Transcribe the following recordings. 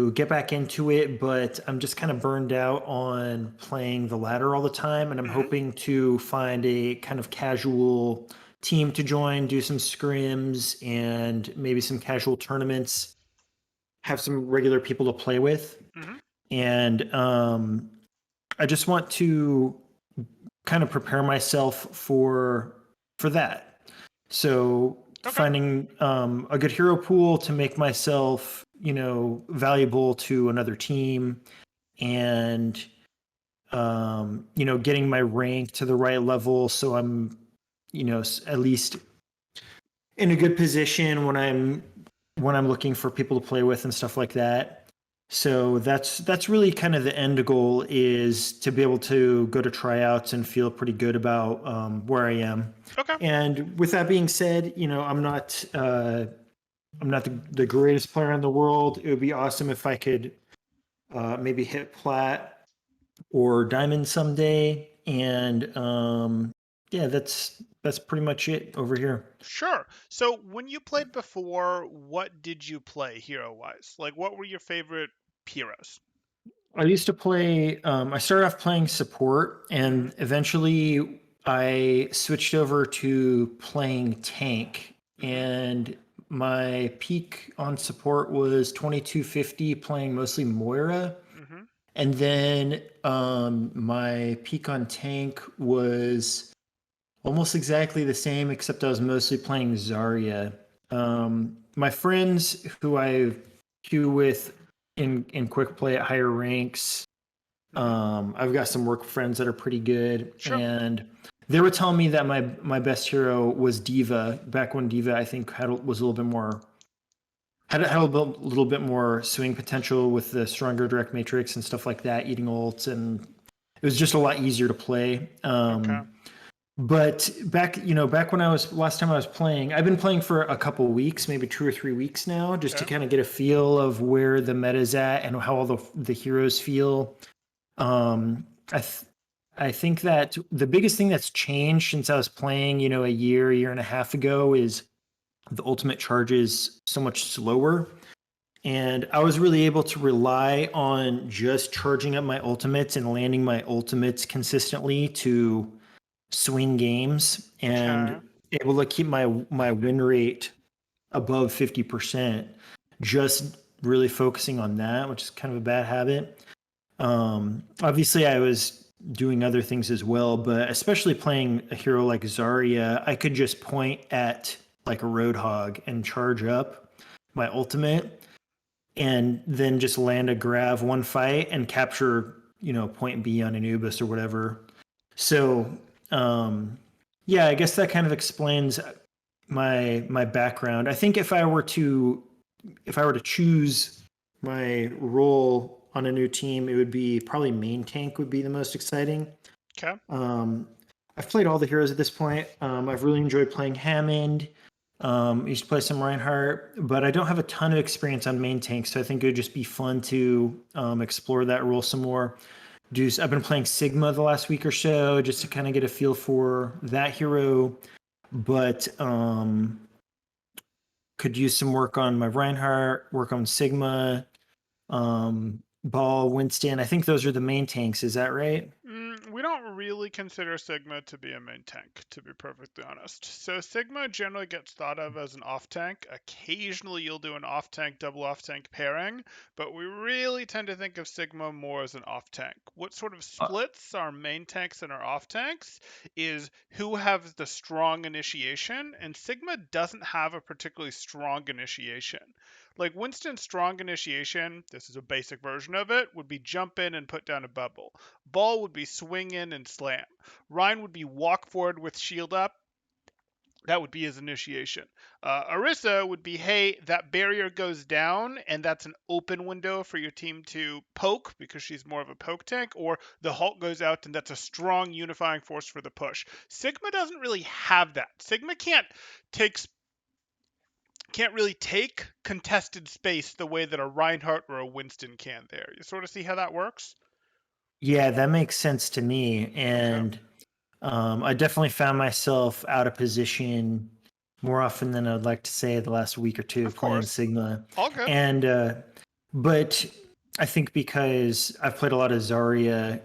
to get back into it, but I'm just kind of burned out on playing the ladder all the time, and I'm Hmm. hoping to find a kind of casual team to join, do some scrims and maybe some casual tournaments, have some regular people to play with. Hmm. And I just want to kind of prepare myself for that. So Okay. finding a good hero pool to make myself, valuable to another team, and getting my rank to the right level so I'm, at least in a good position when I'm looking for people to play with and stuff like that. So that's really kind of the end goal, is to be able to go to tryouts and feel pretty good about where I am. Okay. And with that being said, I'm not the greatest player in the world. It would be awesome if I could maybe hit plat or diamond someday. And yeah, that's pretty much it over here. Sure. So when you played before, what did you play hero wise? Like, what were your favorite heroes? I used to play. I started off playing support, Hmm. and eventually I switched over to playing tank. Hmm. And my peak on support was 2250, playing mostly Moira. Hmm. And then my peak on tank was almost exactly the same, except I was mostly playing Zarya. My friends who I queue with in quick play at higher ranks, Hmm. I've got some work friends that are pretty good, Sure. and they were telling me that my best hero was Diva, back when Diva I think was a little bit more had a little bit more swing potential with the stronger direct matrix and stuff like that, eating ults, and it was just a lot easier to play. Okay. But back when last time I was playing, I've been playing for a couple weeks, maybe 2 or 3 weeks now, just to Okay. kind of get a feel of where the meta's at and how all the heroes feel. Um, I th- I think that the biggest thing that's changed since I was playing, a year and a half ago, is the ultimate charge is so much slower. And I was really able to rely on just charging up my ultimates and landing my ultimates consistently to swing games, Okay. and able to keep my win rate above 50%, just really focusing on that, which is kind of a bad habit. Obviously, I was doing other things as well, but especially playing a hero like Zarya, I could just point at like a Roadhog and charge up my ultimate, and then just land a grav one fight and capture, point B on Anubis or whatever. So, um, yeah, I guess that kind of explains my background. I think if I were to choose my role on a new team, it would be probably main tank would be the most exciting. Okay. Um, I've played all the heroes at this point. I've really enjoyed playing Hammond. I used to play some Reinhardt, but I don't have a ton of experience on main tank, so I think it would just be fun to explore that role some more. I've been playing Sigma the last week or so just to Hmm. kind of get a feel for that hero, but could use some work on my Reinhardt, work on Sigma, Ball, Winston. I think those are the main tanks. Is that right? We don't really consider Sigma to be a main tank, to be perfectly honest. So Sigma generally gets thought of as an off tank. Occasionally you'll do an off tank, double off tank pairing, but we really tend to think of Sigma more as an off tank. What sort of Uh, splits our main tanks and our off tanks is who has the strong initiation, and Sigma doesn't have a particularly strong initiation. Like Winston's strong initiation, this is a basic version of it, would be jump in and put down a bubble. Ball would be swing in and slam. Ryan would be walk forward with shield up. That would be his initiation. Orisa would be, hey, that barrier goes down, and that's an open window for your team to poke because she's more of a poke tank, or the Hulk goes out, and that's a strong unifying force for the push. Sigma doesn't really have that. Sigma take can't really take contested space the way that a Reinhardt or a Winston can there. You sort of see how that works? yeah, that makes sense to me. Okay. And I definitely found myself out of position more often than I'd like to say the last week or two Of playing course. Sigma. All good. And But I think because I've played a lot of Zarya,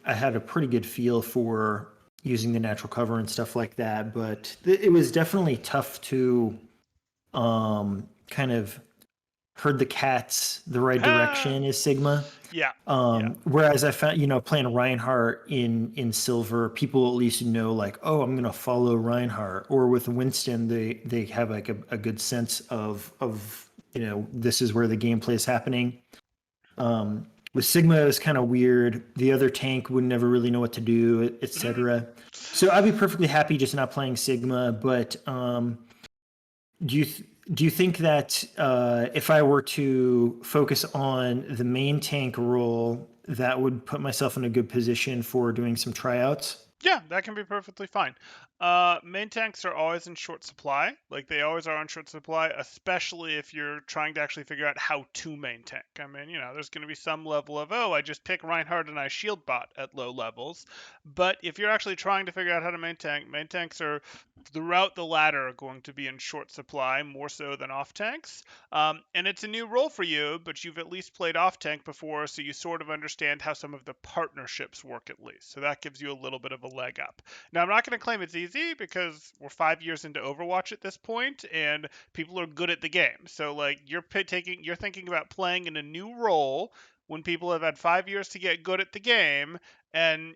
I had a pretty good feel for using the natural cover and stuff like that. But it was definitely tough to kind of herd the cats the right direction as Sigma. Yeah. Yeah. Whereas I found, playing Reinhardt in silver, people at least know like, oh, I'm gonna follow Reinhardt. Or with Winston, they have like a good sense of this is where the gameplay is happening. With Sigma, it was kind of weird. The other tank would never really know what to do, etc. So I'd be perfectly happy just not playing Sigma. But do you do you think that if I were to focus on the main tank role, that would put myself in a good position for doing some tryouts? Yeah, that can be perfectly fine. Main tanks are always in short supply. Like they always are in short supply, especially if you're trying to actually figure out how to main tank. I mean, there's going to be some level of, oh, I just pick Reinhardt and I shield bot at low levels. But if you're actually trying to figure out how to main tanks are throughout the ladder going to be in short supply more so than off tanks. And it's a new role for you, but you've at least played off tank before, so you sort of understand how some of the partnerships work at least. So that gives you a little bit of a leg up. Now, I'm not going to claim it's easy because we're 5 years into Overwatch at this point, and people are good at the game. So like you're thinking about playing in a new role when people have had 5 years to get good at the game, and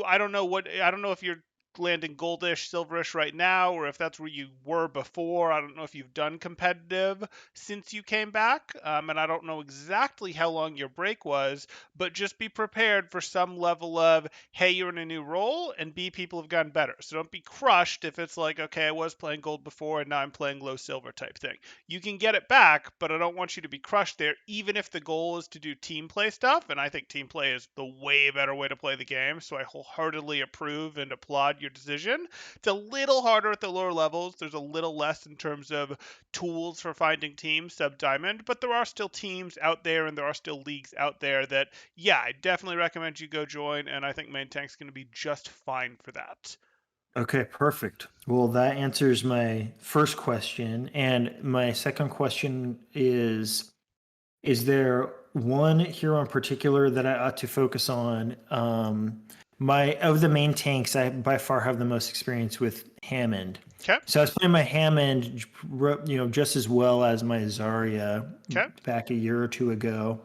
I don't know if you're landing goldish, silverish right now, or if that's where you were before. I don't know if you've done competitive since you came back, and I don't know exactly how long your break was, but just be prepared for some level of, hey, you're in a new role, and B, people have gotten better. So don't be crushed if it's like, okay, I was playing gold before and now I'm playing low silver type thing. You can get it back, but I don't want you to be crushed there, even if the goal is to do team play stuff. And I think team play is the way better way to play the game. So I wholeheartedly approve and applaud your decision. It's a little harder at the lower levels. There's a little less in terms of tools for finding teams sub diamond, but there are still teams out there and there are still leagues out there that, yeah, I definitely recommend you go join. And I think main tank's going to be just fine for that. Okay, perfect. Well, that answers my first question. And my second question is there one hero in particular that I ought to focus on? My of the main tanks, I by far have the most experience with Hammond. Okay. So I was playing my Hammond, just as well as my Zarya Okay. back a year or two ago,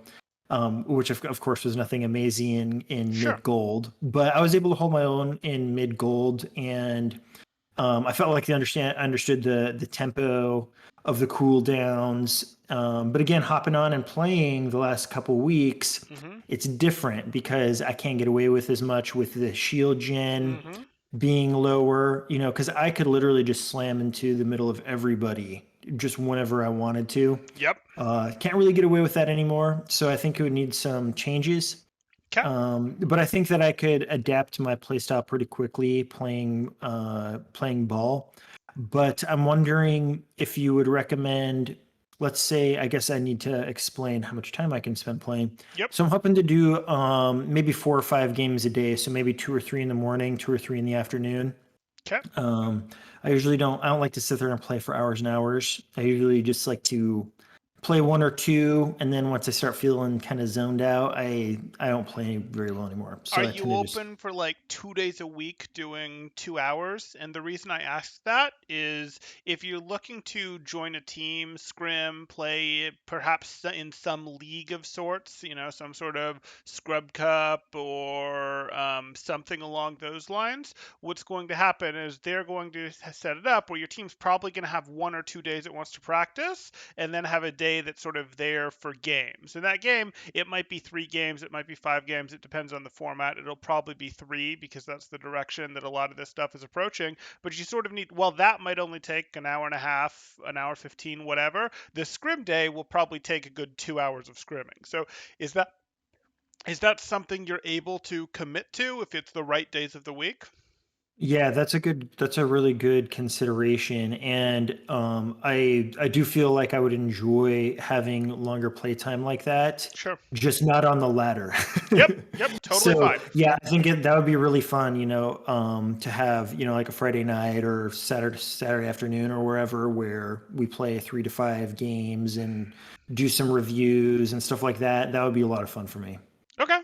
which of course was nothing amazing in Sure. mid gold. But I was able to hold my own in mid gold, and I felt like understood the tempo of the cooldowns. But again, hopping on and playing the last couple weeks, Mm-hmm. it's different because I can't get away with as much with the shield gen Mm-hmm. being lower. Because I could literally just slam into the middle of everybody just whenever I wanted to. Yep. Can't really get away with that anymore. So I think it would need some changes. Okay. But I think that I could adapt my playstyle pretty quickly playing ball. But I'm wondering if you would recommend, let's say, I guess I need to explain how much time I can spend playing. Yep. So I'm hoping to do maybe 4 or 5 games a day. So maybe 2 or 3 in the morning, 2 or 3 in the afternoon. Okay. Um, I don't like to sit there and play for hours and hours. I usually just like to play one or two, and then once I start feeling kind of zoned out, I don't play very well anymore. Are So I tend you to just open for like 2 days a week doing 2 hours? And the reason I ask that is if you're looking to join a team, scrim, play perhaps in some league of sorts, some sort of scrub cup or something along those lines, what's going to happen is they're going to set it up where your team's probably going to have 1 or 2 days it wants to practice and then have a day that's sort of there for games. And that game, it might be 3 games, it might be 5 games, it depends on the format. It'll probably be 3 because that's the direction that a lot of this stuff is approaching. But you sort of need, well, that might only take an hour and a half, an hour 15, whatever. The scrim day will probably take a good 2 hours of scrimming. So is that something you're able to commit to if it's the right days of the week? Yeah, that's a really good consideration. And I do feel like I would enjoy having longer playtime like that, Sure. just not on the ladder. Yep. Yep. Totally So fine. yeah, I think that would be really fun, to have, like a Friday night or Saturday afternoon or wherever where we play 3 to 5 games and do some reviews and stuff like that. That would be a lot of fun for me. Okay.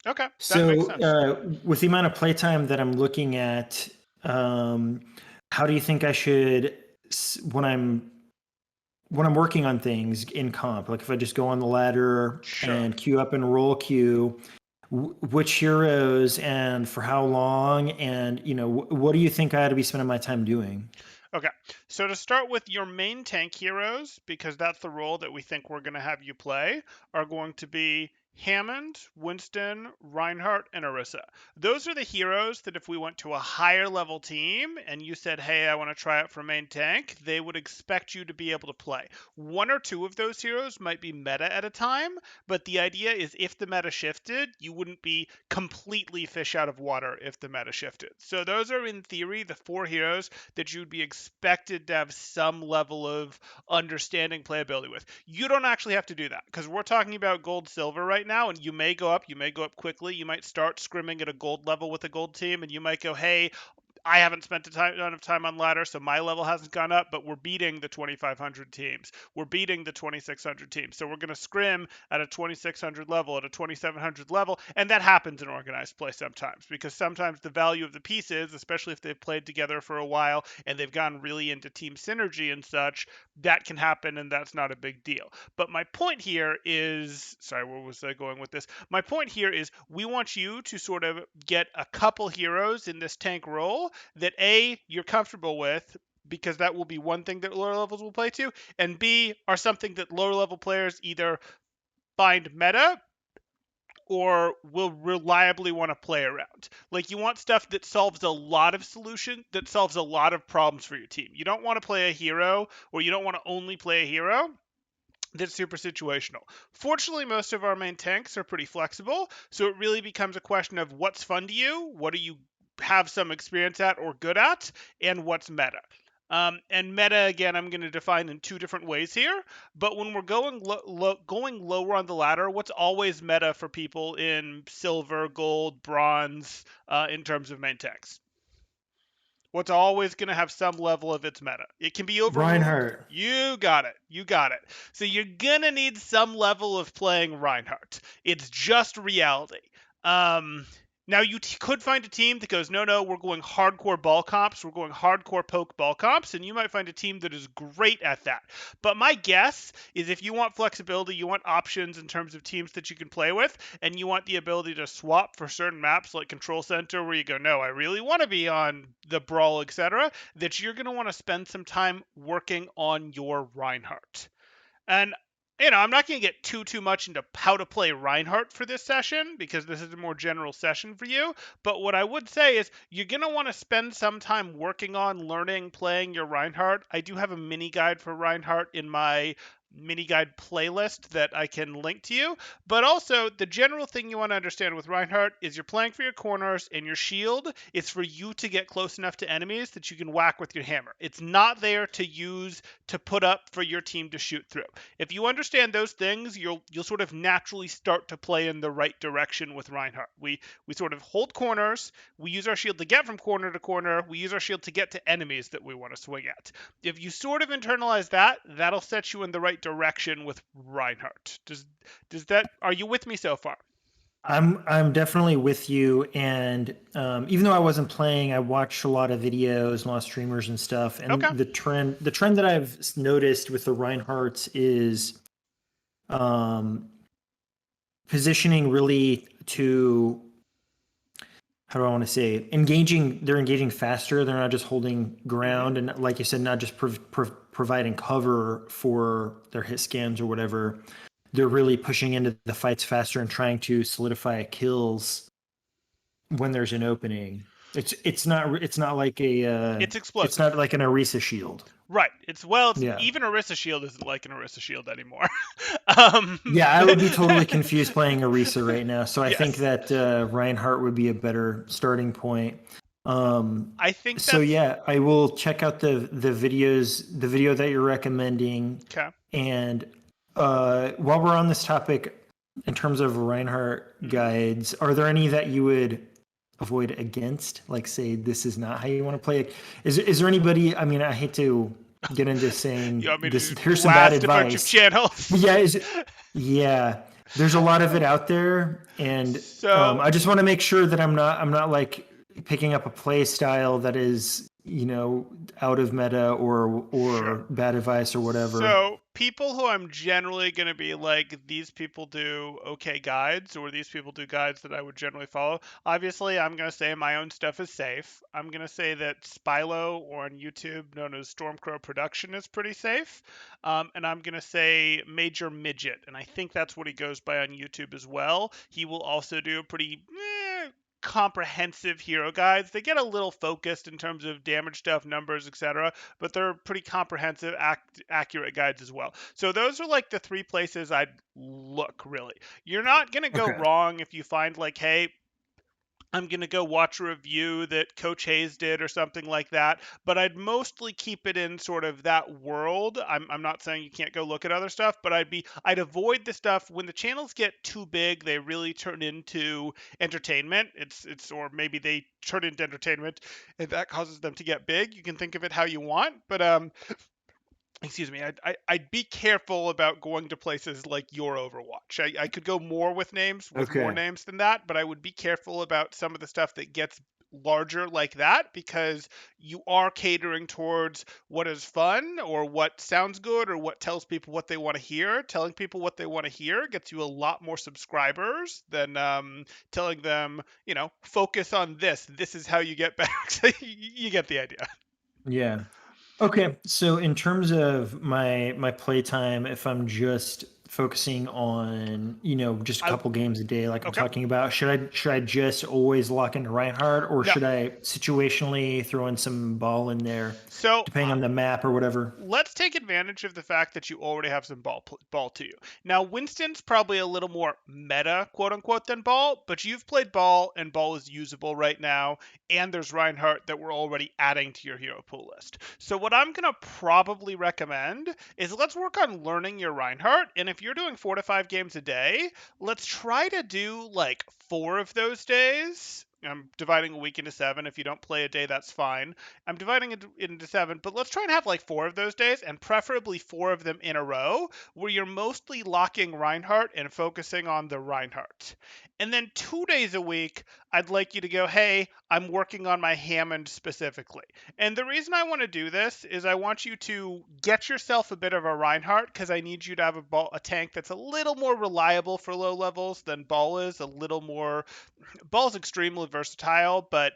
Okay. That makes So, sense. with the amount of playtime that I'm looking at, um, how do you think I should, when I'm working on things in comp, like if I just go on the ladder Sure. and queue up and roll queue, which heroes and for how long, and what do you think I ought to be spending my time doing? Okay, so to start with, your main tank heroes, because that's the role that we think we're going to have you play, are going to be Hammond, Winston, Reinhardt, and Orisa. Those are the heroes that if we went to a higher level team and you said, hey, I want to try out for main tank, they would expect you to be able to play. One or two of those heroes might be meta at a time, but the idea is if the meta shifted, you wouldn't be completely fish out of water if the meta shifted. So those are in theory the four heroes that you'd be expected to have some level of understanding playability with. You don't actually have to do that because we're talking about gold silver right now, and you may go up quickly. You might start scrimming at a gold level with a gold team, and you might go, hey, I haven't spent a ton of time on ladder, so my level hasn't gone up, but we're beating the 2,500 teams. We're beating the 2,600 teams. So we're going to scrim at a 2,600 level, at a 2,700 level, and that happens in organized play sometimes, because sometimes the value of the pieces, especially if they've played together for a while and they've gone really into team synergy and such, that can happen, and that's not a big deal. But my point here is, sorry, where was I going with this? My point here is we want you to sort of get a couple heroes in this tank role that A, you're comfortable with, because that will be one thing that lower levels will play to, and B, are something that lower level players either find meta or will reliably want to play around. Like, you want stuff that solves a lot of that solves a lot of problems for your team. You don't want to play a hero, or you don't want to only play a hero that's super situational. Fortunately, most of our main tanks are pretty flexible, so it really becomes a question of what's fun to you, what do you have some experience at or good at, and what's meta. And meta, again, I'm going to define in two different ways here. But when we're going lower on the ladder, what's always meta for people in silver, gold, bronze, in terms of main tanks? What's always going to have some level of its meta. It can be overruled. Reinhardt. You got it. You got it. So you're going to need some level of playing Reinhardt. It's just reality. Um, Now, you could find a team that goes, no, no, we're going hardcore ball comps. We're going hardcore poke ball comps. And you might find a team that is great at that. But my guess is if you want flexibility, you want options in terms of teams that you can play with, and you want the ability to swap for certain maps like Control Center where you go, no, I really want to be on the Brawl, etc., that you're going to want to spend some time working on your Reinhardt. And I'm not going to get too much into how to play Reinhardt for this session because this is a more general session for you. But what I would say is you're going to want to spend some time working on learning playing your Reinhardt. I do have a mini guide for Reinhardt in my mini guide playlist that I can link to you. But also, the general thing you want to understand with Reinhardt is you're playing for your corners, and your shield is for you to get close enough to enemies that you can whack with your hammer. It's not there to use to put up for your team to shoot through. If you understand those things, you'll sort of naturally start to play in the right direction with Reinhardt. We sort of hold corners, we use our shield to get from corner to corner, we use our shield to get to enemies that we want to swing at. If you sort of internalize that, that'll set you in the right direction with Reinhardt. Does that, are you with me so far? I'm definitely with you, and even though I wasn't playing, I watched a lot of videos, a lot of streamers and stuff. And Okay. the trend that I've noticed with the Reinhardts is um, positioning really to, how do I want to say, engaging. They're engaging faster. They're not just holding Mm-hmm. ground, and like you said, not just providing cover for their hit scams or whatever. They're really pushing into the fights faster and trying to solidify kills when there's an opening. It's not like It's it's explosive. not like an Orisa shield. Right. It's Yeah. even Orisa Shield isn't like an Orisa Shield anymore. Yeah, I would be totally confused playing Orisa right now. So I think Yes. that Reinhardt would be a better starting point. I think So that's yeah, I will check out the video that you're recommending. okay. And while we're on this topic, in terms of Reinhardt Mhm. guides, are there any that you would avoid against? Like, say, this is not how you want to play it. Is there anybody? I mean, I hate to get into You saying want me to this. just Here's some bad blast a bunch of advice. channels? But yeah. There's a lot of it out there, and So I just want to make sure that I'm not like picking up a play style that is out of meta sure. or bad advice or whatever. So people who I'm generally going to be like, these people do okay guides, or these people do guides that I would generally follow. Obviously, I'm going to say my own stuff is safe. I'm going to say that Spilo, or on YouTube known as Stormcrow Production, is pretty safe. And I'm going to say Major Midget, and I think that's what he goes by on YouTube as well. He will also do a pretty comprehensive hero guides. They get a little focused in terms of damage stuff, numbers, etc., but they're pretty comprehensive, accurate guides as well. So those are like the three places I'd look, really. You're not going to go Okay. wrong if you find like, hey, I'm going to go watch a review that Coach Hayes did or something like that, but I'd mostly keep it in sort of that world. I'm not saying you can't go look at other stuff, but I'd avoid the stuff when the channels get too big, they really turn into entertainment. It's or maybe they turn into entertainment and that causes them to get big. You can think of it how you want, but excuse me, I'd be careful about going to places like your Overwatch. I could go more with names, with more Okay. names than that, but I would be careful about some of the stuff that gets larger like that, because you are catering towards what is fun or what sounds good or what tells people what they want to hear. Telling people what they want to hear gets you a lot more subscribers than telling them, focus on this. This is how you get better. So you get the idea. Yeah. Okay, so in terms of my playtime, if I'm just focusing on, just a I couple games a day, like I'm Okay. talking about, should I just always lock into Reinhardt, or No. should I situationally throw in some ball in there, So depending on the map or whatever? let's take advantage of the fact that you already have some ball to you. Now, Winston's probably a little more meta, quote unquote, than ball, but you've played ball, and ball is usable right now, and there's Reinhardt that we're already adding to your hero pool list. So what I'm gonna probably recommend is let's work on learning your Reinhardt, and if you're doing 4 to 5 games a day, let's try to do like 4 of those days. I'm dividing a week into 7. If you don't play a day, that's fine. I'm dividing it into 7, but let's try and have like 4 of those days, and preferably 4 of them in a row, where you're mostly locking Reinhardt and focusing on the Reinhardt. And then 2 days a week, I'd like you to go, hey, I'm working on my Hammond specifically. And the reason I want to do this is I want you to get yourself a bit of a Reinhardt, because I need you to have a tank that's a little more reliable for low levels than Ball is, a little more. Ball's extremely versatile, but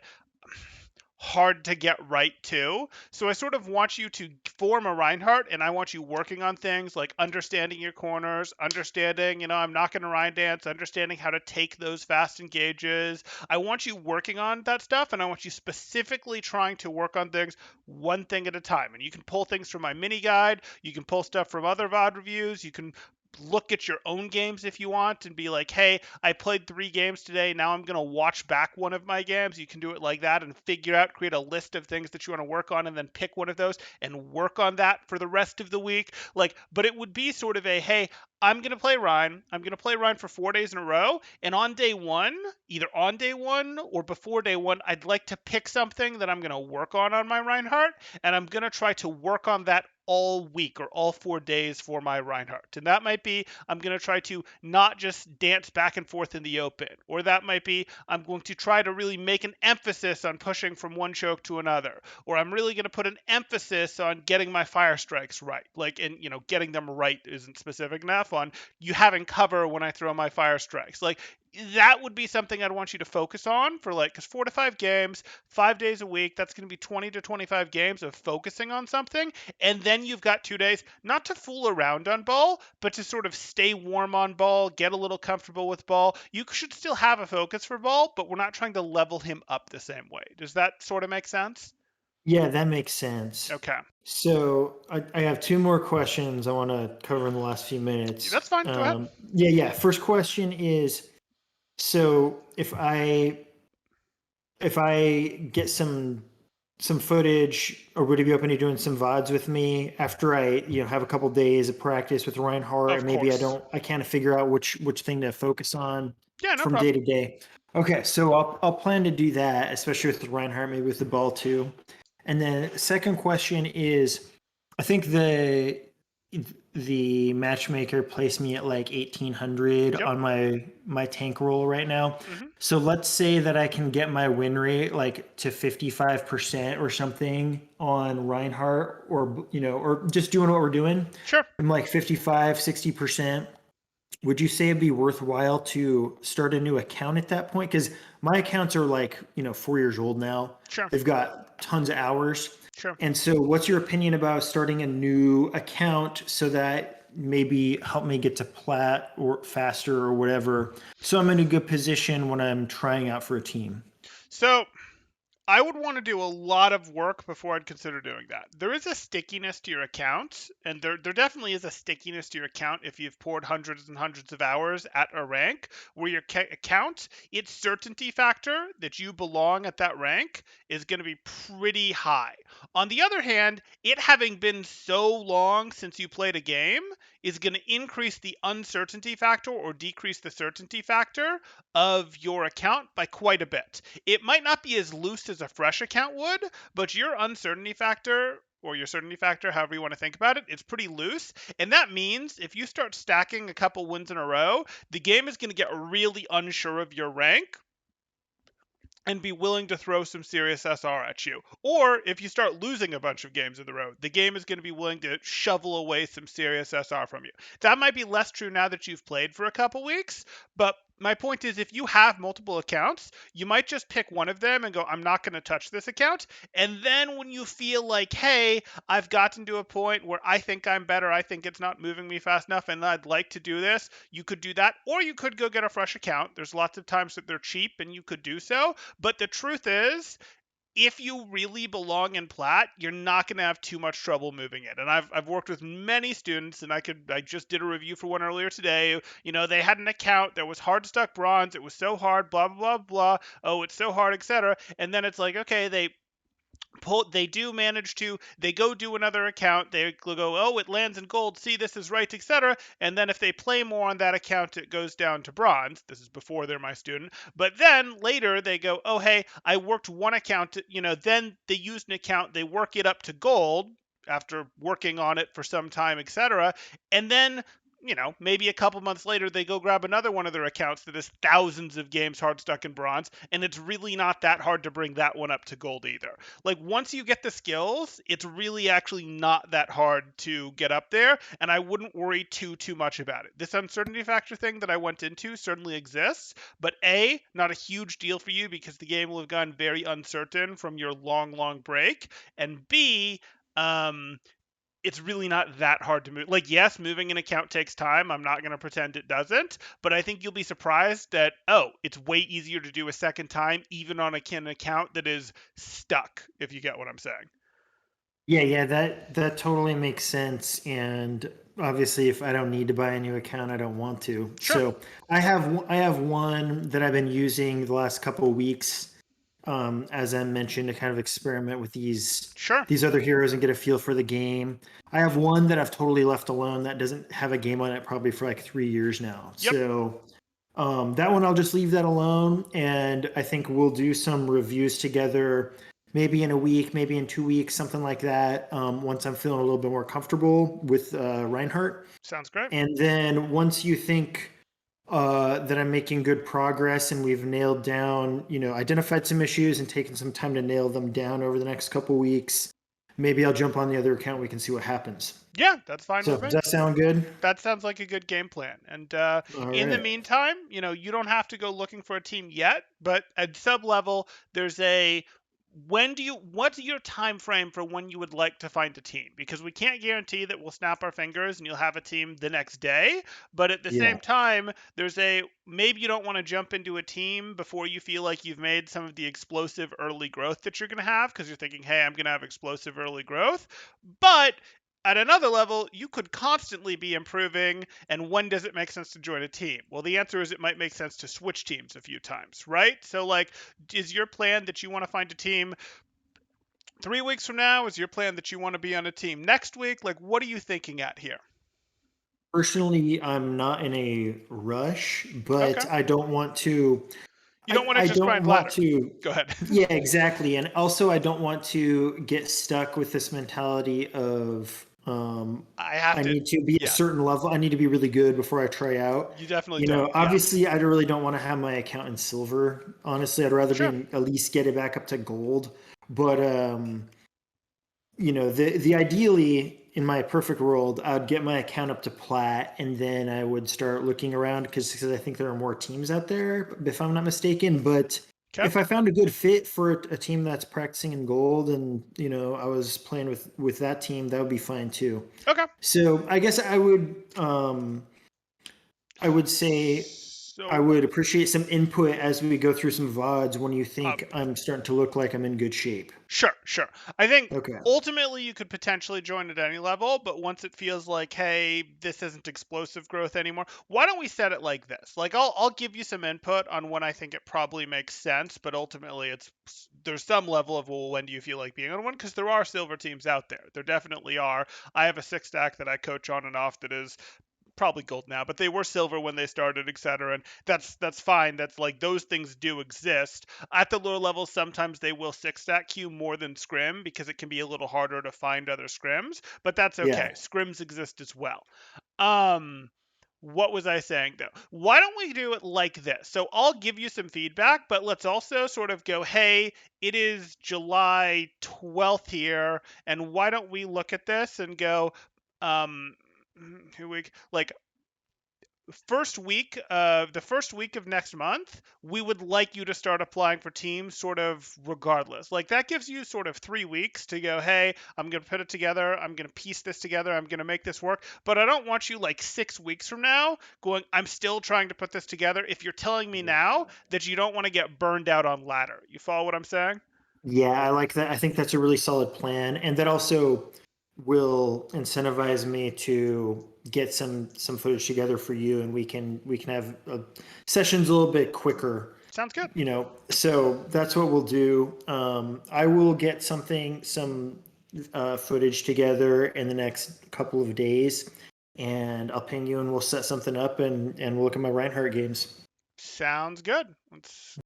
hard to get right too. So I sort of want you to form a Reinhardt, and I want you working on things like understanding your corners, understanding, I'm not going to Rhine dance, understanding how to take those fast engages. I want you working on that stuff, and I want you specifically trying to work on things one thing at a time. And you can pull things from my mini guide, you can pull stuff from other VOD reviews, you can look at your own games if you want and be like, hey, I played 3 games today. Now I'm going to watch back one of my games. You can do it like that and figure out, create a list of things that you want to work on, and then pick one of those and work on that for the rest of the week. But it would be sort of a, hey, I'm going to play Rhine. I'm going to play Rhine for 4 days in a row. And on day one, either on day one or before day one, I'd like to pick something that I'm going to work on my Reinhardt. And I'm going to try to work on that all week or all 4 days for my Reinhardt. And that might be, I'm going to try to not just dance back and forth in the open. Or that might be, I'm going to try to really make an emphasis on pushing from one choke to another. Or I'm really going to put an emphasis on getting my fire strikes right. And getting them right isn't specific enough on you having cover when I throw my fire strikes. That would be something I'd want you to focus on for because 4 to 5 games, 5 days a week, that's going to be 20 to 25 games of focusing on something. And then you've got 2 days, not to fool around on ball, but to sort of stay warm on ball, get a little comfortable with ball. You should still have a focus for ball, but we're not trying to level him up the same way. Does that sort of make sense? Yeah, that makes sense. Okay. So I have two more questions I want to cover in the last few minutes. That's fine. Go ahead. Yeah. First question is, so if if I get some footage, or would you be open to doing some VODs with me after I, have a couple days of practice with Reinhardt, Of and maybe course. I kind of figure out which thing to focus on Yeah, no from day problem. to day. Okay, so I'll plan to do that, especially with Reinhardt, maybe with the ball too. And then second question is, I think the matchmaker placed me at like 1800 Yep. on my tank roll right now. Hmm. So let's say that I can get my win rate like to 55% or something on Reinhardt, or or just doing what we're doing. Sure. I'm like 55, 60%. Would you say it'd be worthwhile to start a new account at that point? Because my accounts are like, 4 years old now. Sure. They've got tons of hours. Sure. And so what's your opinion about starting a new account so that maybe help me get to plat or faster or whatever, so I'm in a good position when I'm trying out for a team? So I would want to do a lot of work before I'd consider doing that. There is a stickiness to your account, and there definitely is a stickiness to your account if you've poured hundreds and hundreds of hours at a rank where your account, its certainty factor that you belong at that rank is going to be pretty high. On the other hand, it having been so long since you played a game is going to increase the uncertainty factor or decrease the certainty factor of your account by quite a bit. It might not be as loose as a fresh account would, but your uncertainty factor or your certainty factor, however you want to think about it, it's pretty loose. And that means if you start stacking a couple wins in a row, the game is going to get really unsure of your rank and be willing to throw some serious SR at you. Or if you start losing a bunch of games in the road, the game is going to be willing to shovel away some serious SR from you. That might be less true now that you've played for a couple weeks, but my point is if you have multiple accounts, you might just pick one of them and go, I'm not going to touch this account. And then when you feel like, hey, I've gotten to a point where I think I'm better, I think it's not moving me fast enough, and I'd like to do this, you could do that. Or you could go get a fresh account. There's lots of times that they're cheap and you could do so. But the truth is, if you really belong in plat, you're not going to have too much trouble moving it. And I've worked with many students, and I just did a review for one earlier today. They had an account that was hard stuck bronze. It was so hard, blah blah blah blah. Oh, it's so hard, etc. And then it's like, okay, they do manage to, they go do another account, they go, oh, it lands in gold, see, this is right, etc. And then if they play more on that account, it goes down to bronze. This is before they're my student. But then later they go, oh, hey, I worked one account, then they use an account, they work it up to gold after working on it for some time, etc. And then maybe a couple months later, they go grab another one of their accounts that has thousands of games hard stuck in bronze, and it's really not that hard to bring that one up to gold either. Like, once you get the skills, it's really actually not that hard to get up there, and I wouldn't worry too much about it. This uncertainty factor thing that I went into certainly exists, but A, not a huge deal for you because the game will have gone very uncertain from your long break, and B, it's really not that hard to move. Like, yes, moving an account takes time. I'm not going to pretend it doesn't, but I think you'll be surprised that, oh, it's way easier to do a second time, even on an account that is stuck, if you get what I'm saying. Yeah, that totally makes sense. And obviously, if I don't need to buy a new account, I don't want to. Sure, So I have one that I've been using the last couple of weeks, as I mentioned, to kind of experiment with sure. these other heroes and get a feel for the game. I have one that I've totally left alone that doesn't have a game on it probably for like 3 years now. Yep. So that one I'll just leave that alone, and I think we'll do some reviews together, maybe in a week, maybe in 2 weeks, something like that. Once I'm feeling a little bit more comfortable with Reinhardt, Sounds great. and then once you think that I'm making good progress and we've nailed down, identified some issues and taken some time to nail them down over the next couple weeks, maybe I'll jump on the other account. We can see what happens. Yeah, that's fine So with does me. that sound good? That sounds like a good game plan. And All in the right. meantime, you don't have to go looking for a team yet, but at sub level, there's a what's your time frame for when you would like to find a team? Because we can't guarantee that we'll snap our fingers and you'll have a team the next day, but at the Yeah. same time, there's a maybe you don't want to jump into a team before you feel like you've made some of the explosive early growth that you're going to have because you're thinking, hey, I'm going to have explosive early growth. But At another level, you could constantly be improving. And when does it make sense to join a team? Well, the answer is it might make sense to switch teams a few times, right? So, like, is your plan that you want to find a team 3 weeks from now? Is your plan that you want to be on a team next week? Like, what are you thinking at here? Personally, I'm not in a rush, Okay. but I don't want to. You don't want to I just don't grind want ladder. to. Go ahead. Yeah, exactly. And also, I don't want to get stuck with this mentality of I have I to, need to be a yeah, certain level. I need to be really good before I try out. you definitely You know, don't. Yeah. obviously, I really don't want to have my account in silver. Honestly, I'd rather be Sure. at least get it back up to gold. But you know, the ideally in my perfect world, I'd get my account up to plat, and then I would start looking around because I think there are more teams out there, if I'm not mistaken. But Okay. if I found a good fit for a team that's practicing in gold, and you know, I was playing with that team, that would be fine too. Okay. So I guess I would say I So, would appreciate some input as we go through some VODs when you um, think I'm starting to look like I'm in good shape. sure, sure. I think Okay. ultimately you could potentially join at any level, but once it feels like, hey, this isn't explosive growth anymore, why don't we set it like this? Like, I'll give you some input on when I think it probably makes sense, but ultimately there's some level of, well, when do you feel like being on one? Because there are silver teams out there. There definitely are. I have a six stack that I coach on and off that is probably gold now, but they were silver when they started, etc. And that's fine. That's like those things do exist. At the lower levels, sometimes they will six stack queue more than scrim because it can be a little harder to find other scrims, but that's Yeah. okay. Scrims exist as well. Um what was I saying though? Why don't we do it like this? So I'll give you some feedback, but let's also sort of go, hey, it is July 12th here, and why don't we look at this and go, um, who week like the first week of next month, we would like you to start applying for teams sort of regardless. Like that gives you sort of 3 weeks to go, hey, I'm going to put it together, I'm going to piece this together, I'm going to make this work. But I don't want you like 6 weeks from now going, I'm still trying to put this together, if you're telling me now that you don't want to get burned out on ladder. You follow what I'm saying? Yeah, I like that. I think that's a really solid plan, and that also will incentivize me to get some footage together for you, and we can have sessions a little bit quicker. Sounds good. You know, so that's what we'll do. I will get some footage together in the next couple of days, and I'll ping you, and we'll set something up, and we'll look at my Reinhardt games. Sounds good. Let's